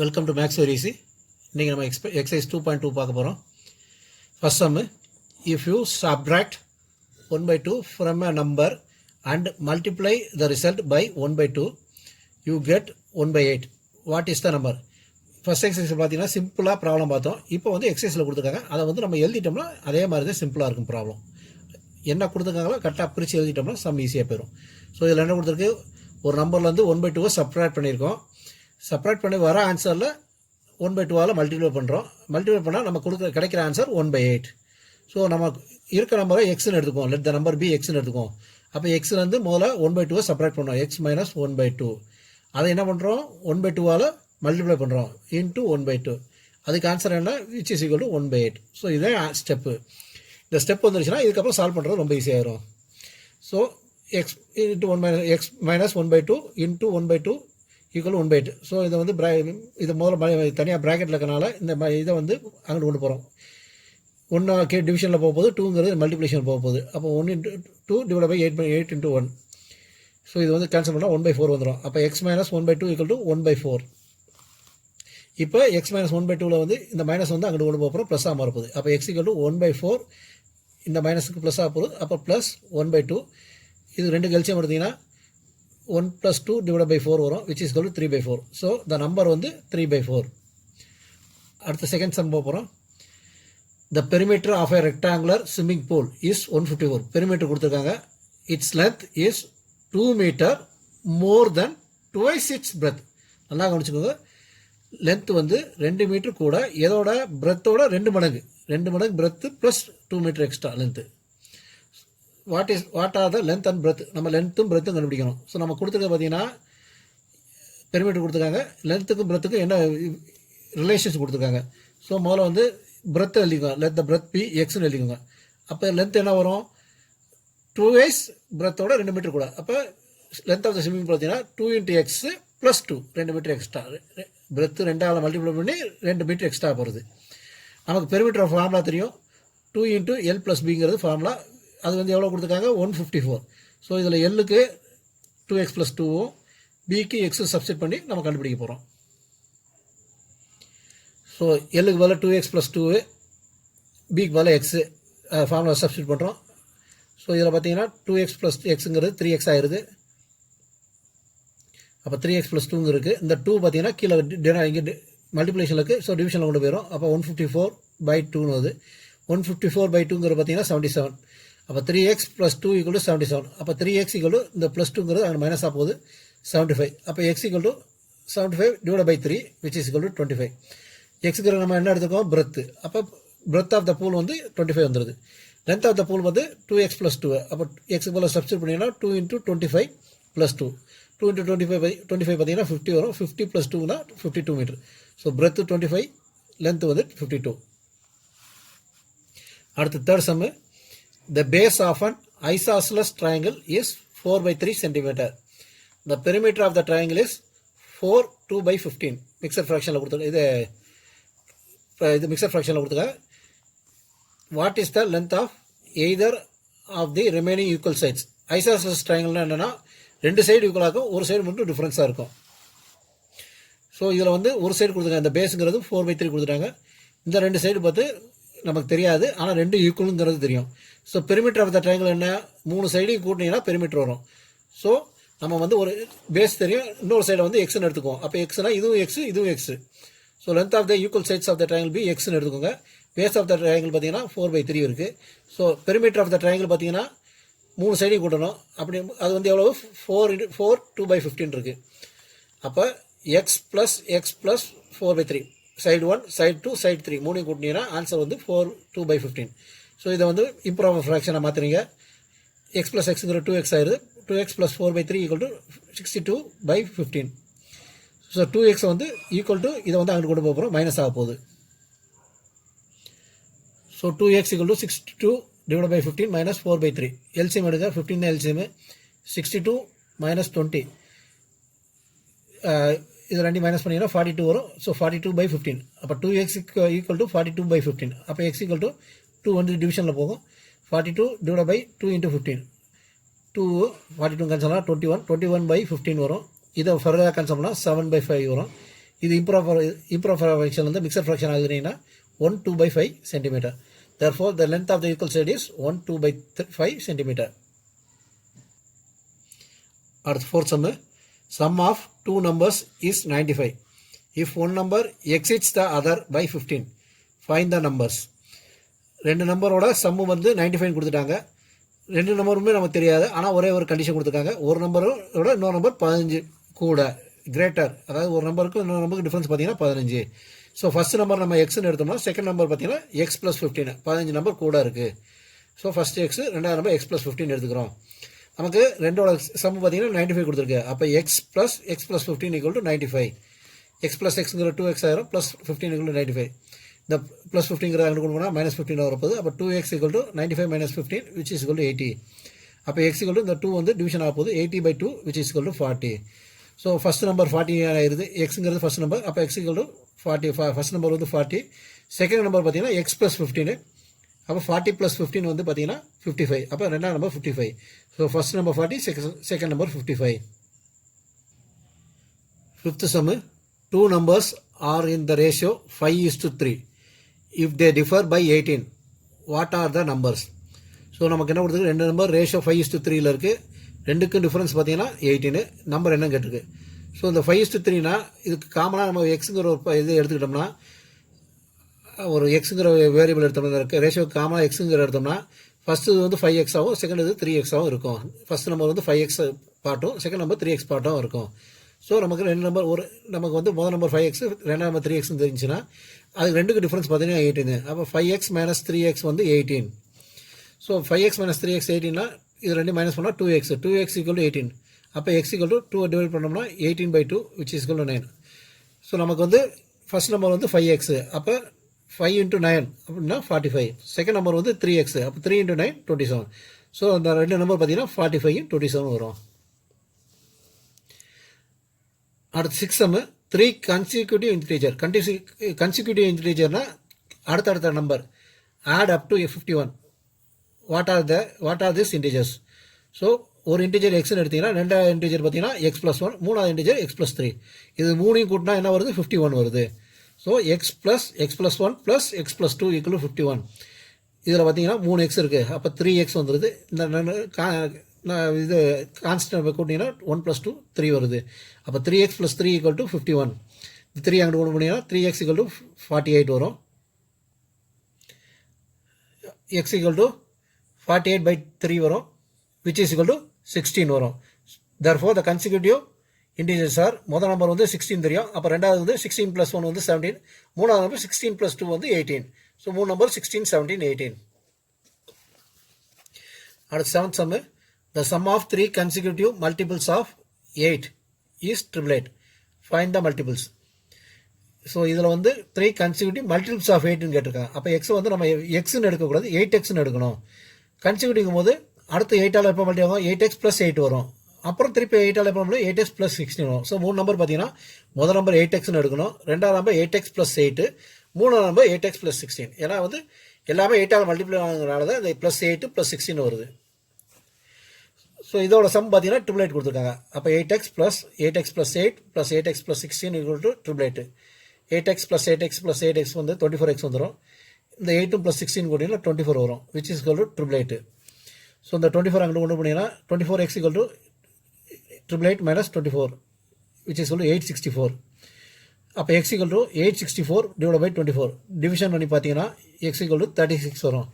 Welcome to maths very easy. இன்றைக்கி நம்ம exercise 2.2 பார்க்க போகிறோம். First sum, if you subtract 1/2 from a number and multiply the result by 1/2 you get 1/8. What is the number? First exercise பார்த்தீங்கன்னா சிம்பிளாக problem பார்த்தோம். இப்போ வந்து எக்ஸசைஸில் கொடுத்துருக்காங்க, அதை வந்து நம்ம எழுதிட்டோம்னா அதே மாதிரி தான் சிம்பிளாக இருக்கும் ப்ராப்ளம். என்ன கொடுத்துருக்காங்களோ கரெக்டாக பிரித்து எழுதிட்டோம்னா சம் ஈஸியாக போயிடும். ஸோ இதில் என்ன கொடுத்துருக்கு, ஒரு நம்பர்லேருந்து 1/2 சப்ட்ராக்ட் பண்ணியிருக்கோம். சப்ராக்ட் பண்ணி வர ஆன்சரில் 1/2 மல்டிப்ளை பண்ணுறோம். மல்டிப்ளை பண்ணால் நம்ம கிடைக்கிற ஆன்சர் 1/8. ஸோ நம்ம இருக்க நம்பரை எக்ஸ்ன்னு எடுத்துக்குவோம். லெட் த நம்பர் பி எக்ஸ்ன்னு எடுத்துக்குவோம். அப்போ எக்ஸ்லேருந்து முதல்ல 1/2 சப்ராக்ட் பண்ணுறோம். X minus 1/2. அதை என்ன பண்ணுறோம், 1/2 மல்டிப்ளை பண்ணுறோம் இன்ட்டு 1/2. அதுக்கு ஆன்சர் என்ன, which is equal to 1/8. So இதுதான் ஸ்டெப்பு. இந்த ஸ்டெப் வந்துருச்சுன்னா இதுக்கப்புறம் சால்வ் பண்ணுறது ரொம்ப ஈஸியாகிடும். So x into 1/2 into 1/2 equal 1/8. So இதை வந்து இது முதல்ல தனியாக ப்ராக்கெட்டில் இருக்கனால இந்த இதை வந்து அங்கிட்டு கொண்டு போகிறோம். 1 டிவிஷனில் போக போகுது, 2ங்கிறது மல்டிப்ளிகேஷன் போக போகுது. அப்போ 1 × 2 டிவைட் பை 8 × 1. ஸோ இது வந்து கேன்சல் பண்ணால் 1/4 வந்துடும். அப்போ எக்ஸ் மைனஸ் 1/2 ஈக்குவல் டு 1/4. இப்போ எக்ஸ் மைனஸ் 1/2 வந்து இந்த மைனஸ் வந்து அங்கிட்டு கொண்டு போகிறோம், ப்ளஸ்ஸாக மாறப்போகுது. அப்போ எக்ஸ் ஈக்குவல் டு 1/4, இந்த மைனஸுக்கு ப்ளஸ்ஸாக போகுது. அப்போ ப்ளஸ் 1/2. இது ரெண்டு கழிச்சியம் எடுத்திங்கன்னா 1 + 2 டிவைட் பை 4 வரும், which is equal to 3/4. So the number வந்து 3/4. அடுத்த செகண்ட் சம் போகிறோம். The perimeter of a rectangular swimming pool is 154. Perimeter கொடுத்துருக்காங்க. Its length is 2 metre more than twice its breadth. நல்லா கவனிச்சுக்கோங்க, லென்த் வந்து 2 மீட்டர் கூட எதோட பிரெத்தோட 2 மடங்கு breadth plus 2 metre extra length. What are the length and breadth? நம்ம லென்த்தும் பிரெத்தும் கண்டுபிடிக்கணும். ஸோ நம்ம கொடுத்துருக்க பார்த்தீங்கன்னா பெரிமீட்டர் கொடுத்துருக்காங்க, லென்த்துக்கும் பிரெத்துக்கும் என்ன ரிலேஷன்ஸ் கொடுத்துருக்காங்க. ஸோ முதல்ல வந்து பிரெத்தை எழுதிக்கோங்க. லெட் த பிரெத் பி எக்ஸ்னு எழுதிக்கோங்க. அப்போ லென்த் என்ன வரும், 2 பிரெத்தோட 2 மீட்டர் கூட. அப்போ லென்த் ஆஃப் த ஸ்விம்மிங் பார்த்தீங்கன்னா 2 × x + 2, 2 மீட்டர் எக்ஸ்ட்ரா. பிரெத்து 2ஆல் மல்டிப்ளை பண்ணி 2 மீட்டர் எக்ஸ்ட்ரா போகிறது. நமக்கு பெரிமீட்டர் ஃபார்முலா தெரியும். 2 × L + Bங்கிறது ஃபார்முலா. அது வந்து எவ்வளோ கொடுத்துருக்காங்க, 154. ஸோ இதில் எல்லுக்கு 2x + 2வும் பிக்கு எக்ஸு சப்ஸ்டிட் பண்ணி நம்ம கண்டுபிடிக்க போகிறோம். ஸோ எல்லுக்கு பதில் 2x + 2, பிக்கு பதில் எக்ஸு ஃபார்முலா சப்ஸ்டிட் பண்ணுறோம். ஸோ இதில் பார்த்தீங்கன்னா 2x + xங்கிறது 3x ஆயிடுது. அப்போ 3x + 2 இருக்குது. இந்த 2 பார்த்தீங்கன்னா கீழே இங்கே மல்டிப்ளிகேஷன் இருக்குது. ஸோ டிவிஷனில் கொண்டு போயிடும். அப்போ 154/2 வருது. 154/2ங்கிறது பார்த்தீங்கன்னா 77. அப்போ 3x + 2 = 77. அப்போ 3x = இந்த +2ங்கிறது அங்கே மைனஸாக போகுது, 75. அப்போ x = 75 divide by 3, which is equal to 25. எக்ஸுக்கு நம்ம என்ன எடுத்துக்கோம், பிரெத்து. அப்போ பிரெத் ஆஃப் த பூல் வந்து 25 வந்துடுது. லென்த் ஆஃப் த பூல் வந்து 2x + 2. அப்போ எக்ஸுக்கு போல் சப்ஸ்டிட் பண்ணிங்கன்னா 2 × 25 + 2. 2 × 25 பார்த்தீங்கன்னா 50 வரும். 50 + 2னா 52 மீட்டர். ஸோ பிரெத்து 25, லென்த் வந்து 52. அடுத்து third sum. The base of an isosceles triangle is 4/3 cm. The perimeter of the triangle is 4 2/15. Mixed ஃப்ராக்ஷனில் கொடுத்துருக்க இது மிக்சர் ஃப்ராக்ஷனில் கொடுத்துருக்க. What is the length of either of the remaining equal sides? Isosceles ட்ரையாங்கிள்னா என்னென்னா 2 side ஈக்குவலாக இருக்கும், ஒரு சைடு மட்டும் டிஃப்ரென்ஸாக இருக்கும். ஸோ இதில் வந்து ஒரு சைடு கொடுத்துருக்காங்க, இந்த பேஸுங்கிறது 4/3 கொடுத்துட்டாங்க. இந்த 2 சைடு பார்த்து நமக்கு தெரியாது, ஆனால் 2 ஈக்குவலுங்கிறது தெரியும். So perimeter of the triangle என்ன, 3 சைடையும் கூட்டினீங்கன்னா பெரிமீட்டர் வரும். ஸோ நம்ம வந்து ஒரு பேஸ் தெரியும், இன்னொரு சைடை வந்து எக்ஸ்ன்னு எடுத்துக்குவோம். அப்போ எக்ஸ்னா இதுவும் எக்ஸ் இதுவும் x. So length of the equal sides of the triangle be எக்ஸ்ன்னு எடுத்துக்கோங்க. பேஸ் ஆஃப் த ட்ரையாங்கிள் பார்த்தீங்கன்னா 4/3 இருக்குது. So perimeter of the triangle பார்த்தீங்கன்னா 3 சைடையும் கூட்டணும். அப்படி அது வந்து எவ்வளோ, 4 2/15 இருக்குது. அப்போ எக்ஸ் + 4/3, சைடு 1 சைடு 2 சைடு 3 மூணையும் கூட்டினீங்கன்னா ஆன்சர் வந்து 4 2/15. ஸோ இதை வந்து இம்ப்ராப்பர் ஃப்ராக்ஷனாக மாற்றுறீங்க. எக்ஸ் + xங்கிற 2x ஆயிடுது. 2x + 4/3 = 62/15. ஸோ 2x வந்து ஈக்குவல் டு இதை வந்து அங்கிட்டு கொண்டு போக போகிறோம், மைனஸ் ஆக போகுது. So 2x = 62 divide by 15 - 4/3. LCM எடுக்க, 15 தான் எல்சிஎம். 62 - 20, இது 2 மைனஸ் பண்ணிங்கன்னா 42 வரும். ஸோ 42/15. அப்போ 2x = 42/15. அப்போ x = 2 வந்து டிவிஷனில் போகும். 42 டிவைட் பை 2 × 15. 2 42 கேன்சல் பண்ணால் 21 21/15 வரும். இதை ஃபர்தராக கேன்சல் பண்ணால் 7/5 வரும். இது improper fraction வந்து mixed fraction ஆகுதுன்னா 1 2/5 centimeter. Therefore the length of the equal side is 1 2/5 centimeter. அடுத்து fourth sum of two numbers is 95. If one number exceeds the other by 15, find the numbers. ரெண்டு நம்பரோட சம்மு வந்து 95 கொடுத்துட்டாங்க. ரெண்டு நம்பருமே நமக்கு தெரியாது, ஆனால் ஒரே ஒரு கண்டிஷன் கொடுத்துருக்காங்க. ஒரு நம்பரோட இன்னொரு நம்பர் 15 கூட கிரேட்டர், அதாவது ஒரு நம்பருக்கு இன்னொரு நம்பருக்கு டிஃப்ரென்ஸ் பார்த்தீங்கன்னா 15. ஸோ ஃபஸ்ட் நம்பர் நம்ம எக்ஸ்ன்னு எடுத்தோம்னா செகண்ட் நம்பர் பார்த்தீங்கன்னா எக்ஸ் ப்ளஸ் 15 15 நம்பர் கூட இருக்குது. ஸோ ஃபஸ்ட் எக்ஸ், ரெண்டாவது நம்பர் எக்ஸ் ப்ளஸ் 15 எடுத்துக்கிறோம். நமக்கு ரெண்டோட சம்மு பார்த்தீங்கன்னா 95 கொடுத்துருக்கு. அப்போ x plus 15 equal to 95. X plus எக்ஸுங்கிற 2x ஆயிரும், ப்ளஸ் 15 ஈக்குவல் டு 95. இந்த ப்ளஸ் 15 அங்கே கொண்டு போனால் மைனஸ் 15 வரப்போகுது. அப்போ 2x equal to 95 minus 15 which is equal to 80. அப்போ எக்ஸ் ஈக்குவல் டு இந்த 2 வந்து டிவிஷன் ஆக போகுது 80/2 which is equal to 40. So first number 40 ஆயிருது, எக்ஸுங்கிறது ஃபஸ்ட் நம்பர். அப்போ X equal to 40, first number வந்து 40. செகண்ட் நம்பர் பார்த்தீங்கன்னா எக்ஸ் ப்ளஸ் 15. அப்போ 40 + 15 வந்து பார்த்தீங்கன்னா 55. அப்போ ரெண்டாம் number 55. So first number 40, second number 55. Fifth sum, two numbers are in the ratio 5:3. If they differ by 18, what are the numbers? So நமக்கு என்ன கொடுத்துருக்கு, ரெண்டு நம்பர் ரேஷியோ 5:3 இருக்குது. ரெண்டுக்கும் டிஃப்ரென்ஸ் பார்த்தீங்கன்னா 18. நம்பர் என்ன கேட்டிருக்கு. ஸோ இந்த 5:3னா இதுக்கு காமனாக நம்ம எக்ஸுங்கிற ஒரு இது எடுத்துக்கிட்டோம்னா, ஒரு எக்ஸுங்கிற வேரியபிள் எடுத்தோம்னா ரேஷியோக்கு காமனாக எக்ஸுங்கிற எடுத்தோம்னா ஃபஸ்ட்டு இது வந்து 5x ஆகும், செகண்ட் இது 3x ஆகும் இருக்கும். ஃபஸ்ட் நம்பர் வந்து 5x பார்ட்டும், செகண்ட் நம்பர் 3x பார்ட்டும் இருக்கும். ஸோ நமக்கு ரெண்டு நம்பர், ஒரு நமக்கு வந்து முதல் நம்பர் 5x, ரெண்டாம் நம்பர் 3x தெரிஞ்சுன்னா அதுக்கு ரெண்டுக்கு டிஃப்ரென்ஸ் பார்த்தீங்கன்னா 18. அப்போ 5x - 3x வந்து 18. ஸோ 5x - 3x 18னா இது ரெண்டு மைனஸ் பண்ணால் 2x ஈக்குவல் டு 18. அப்போ x ஈக்குவல் டு 2 டிவைட் பண்ணோம்னா 18/2 which is equal to 9. So நமக்கு வந்து ஃபஸ்ட் நம்பர் வந்து 5x, அப்போ 5 × 9 அப்படின்னா 45. செகண்ட் நம்பர் வந்து 3x, அப்போ 3 × 9 27. ஸோ அந்த ரெண்டு நம்பர் பார்த்தீங்கன்னா 45 27 வரும். அடுத்து 6th சம்மு, 3 consecutive integer. consecutive integerனா அடுத்தடுத்த number add up to 51. what are these integers? So ஒரு இன்டிஜர் எக்ஸ்ன்னு எடுத்தீங்கன்னா ரெண்டாவது இன்டிஜர் பார்த்தீங்கன்னா எக்ஸ் ப்ளஸ் 1, மூணாவது இன்டிஜர் எக்ஸ் ப்ளஸ் 3. இது மூணையும் கூட்டினா என்ன வருது, 51 வருது. So X plus 1 plus X plus 2 equal 51. இதில் பார்த்தீங்கன்னா 3 எக்ஸ் இருக்குது, அப்போ 3x வந்துடுது. இந்த இது கான்ஸ்டன்ட் கூட்டிங்கன்னா 1 + 2 3 வருது. அப்போ 3x + 3 ஈக்குவல் டு 51. 3 அங்கிட்டு கொண்டு போனீங்கன்னா 3x ஈக்குவல் டு 48 வரும். x ஈக்குவல் டு 48/3 வரும், விச் இஸ் ஈக்குவல் டு 16 வரும். therefore the consecutive integers are, முதல் நம்பர் வந்து 16 தெரியும், அப்போ ரெண்டாவது வந்து 16 + 1 வந்து 17, மூணாவது நம்பர் 16 + 2 வந்து 18. ஸோ மூணு நம்பர் 16 17 18. அடுத்து 7th sum, the sum of 3 consecutive multiples of 8 is triplet. Find the multiples. So இதில் வந்து 3 consecutive multiples of 8ன்னு கேட்டிருக்காங்க. அப்போ எக்ஸ் வந்து நம்ம எக்ஸ்ன்னு எடுக்கக்கூடாது, 8xன்னு எடுக்கணும். கன்சிக்யூட்டிவ் போது அடுத்து 8ஆல் எப்போ மல்டி ஆகும், 8x + 8 வரும். அப்புறம் திருப்பி 8ஆல் எப்போ மல்டி 8x + 16 வரும். ஸோ மூணு நம்பர் பார்த்தீங்கன்னா முதல் நம்பர் 8xன்னு எடுக்கணும், ரெண்டாவது நம்பர் 8x + 8, மூணாவது நம்பர் 8x + 16. ஏன்னா வந்து எல்லாமே 8ஆல் மல்டிப்ளை ஆகுறதுனால தான் இந்த +8 + 16 வருது. ஸோ இதோட சம் பார்த்தீங்கன்னா ட்ரிப்ளேட் கொடுத்துருக்காங்க. அப்போ 8x + 8x + 8 + 8x + 16 equal to ட்ரிப்ளேட். 8x + 8x + 8x வந்து 24x வந்துடும். இந்த 8 + 16 கூட்டிங்கன்னா 24 வரும், which is equal to triplet. So இந்த 24 அங்கே கொண்டு போனீங்கன்னா 24x equal to triplet - 24 which is equal to 864. அப்போ x ஈக்குவல் டு 864 / 24 டிவிஷன் பண்ணி பார்த்தீங்கன்னா x ஈக்குவல் டு 36 வரும்.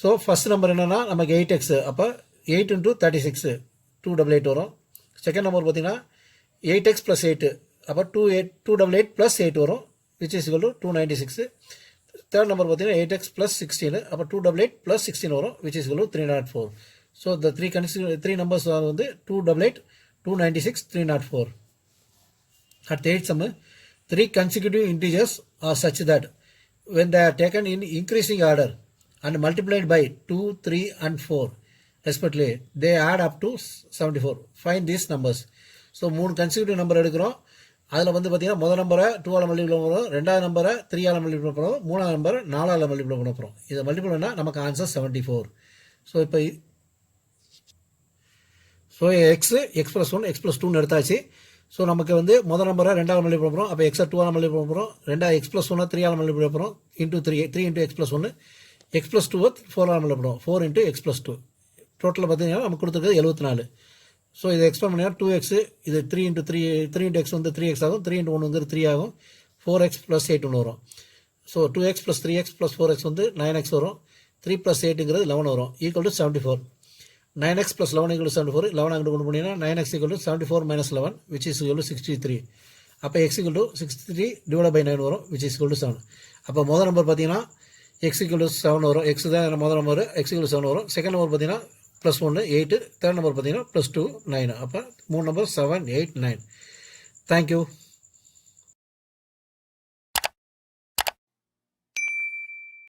ஸோ ஃபஸ்ட் நம்பர் என்னென்னா நமக்கு 8x, அப்போ 8 × 36 288 வரும். செகண்ட் நம்பர் பார்த்தீங்கன்னா 8x + 8, அப்போ 288 + 8 வரும், which is equal to 296. Third number பார்த்தீங்கன்னா 8x + 16, அப்போ 288 + 16 வரும், which is equal to 304. So இந்த 3 நம்பர்ஸ் வந்து 288 296 304. At 8th sum, 3 consecutive integers are such that when they are taken in increasing order and multiplied by 2, 3 and 4 respectively, they add up to 74. Find these numbers. So 3 consecutive number எடுக்கிறோம். அதில் வந்து பார்த்தீங்கன்னா முதல் நம்பரை 2ஆல் multiply பண்ணுறோம், ரெண்டாவது நம்பரை 3ஆல் multiply பண்ணுறோம், மூணாவது நம்பரை 4ஆல் மல்டிப்ளை பண்ண போகிறோம். இதை மல்டிப்ளை பண்ணால் நமக்கு ஆன்சர் 74. ஸோ இப்போ எக்ஸ் + 1 x + 2ன்னு எடுத்தாச்சு. ஸோ நமக்கு வந்து முதல் நம்பரை 2ஆல் மல்டிப்ளை பண்ணுறோம். அப்போ எக்ஸை 2ஆல் மல்டிப்ளை பண்ணுறோம். 2 x + 1 3ஆல் மல்டிப்ளை பண்ணுறோம். இன்ட்டு 3 இன்ட்டு x + 1 x + 2 4ஆல் மல்டிப்ளை பண்ணுறோம். 4 இன்ட்டு x + 2 டோட்டலில் பார்த்தீங்கன்னா நமக்கு கொடுத்துருக்குது 74. ஸோ இதை எக்ஸ்பேண்ட் பண்ணிங்கன்னா 2x இது 3 இன்ட்டு x வந்து 3x ஆகும். 3 இன்ட்டு 1 வந்து 3 ஆகும். 4x + 8 ஒன்று வரும். ஸோ 2x + 3x + 4x வந்து 9x வரும். 3 + 8ங்கிறது 11 வரும். Equal to 74. 9x + 11 = 74. 11 அங்கிட்டு கொண்டு போனீங்கன்னா 9x = 74 - 11 which is equal to 63. அப்போ x = 63 / 9 வரும் which is equal to 7. அப்போ முதல் நம்பர் பார்த்தீங்கன்னா x = 7 வரும். x தான் முதல் நம்பர். x = 7 வரும். செகண்ட் நம்பர் பார்த்தீங்கன்னா +1 8. தேர்ட் நம்பர் பார்த்தீங்கன்னா +2 9. அப்போ 3 நம்பர் 7 8 9. தேங்க்யூ.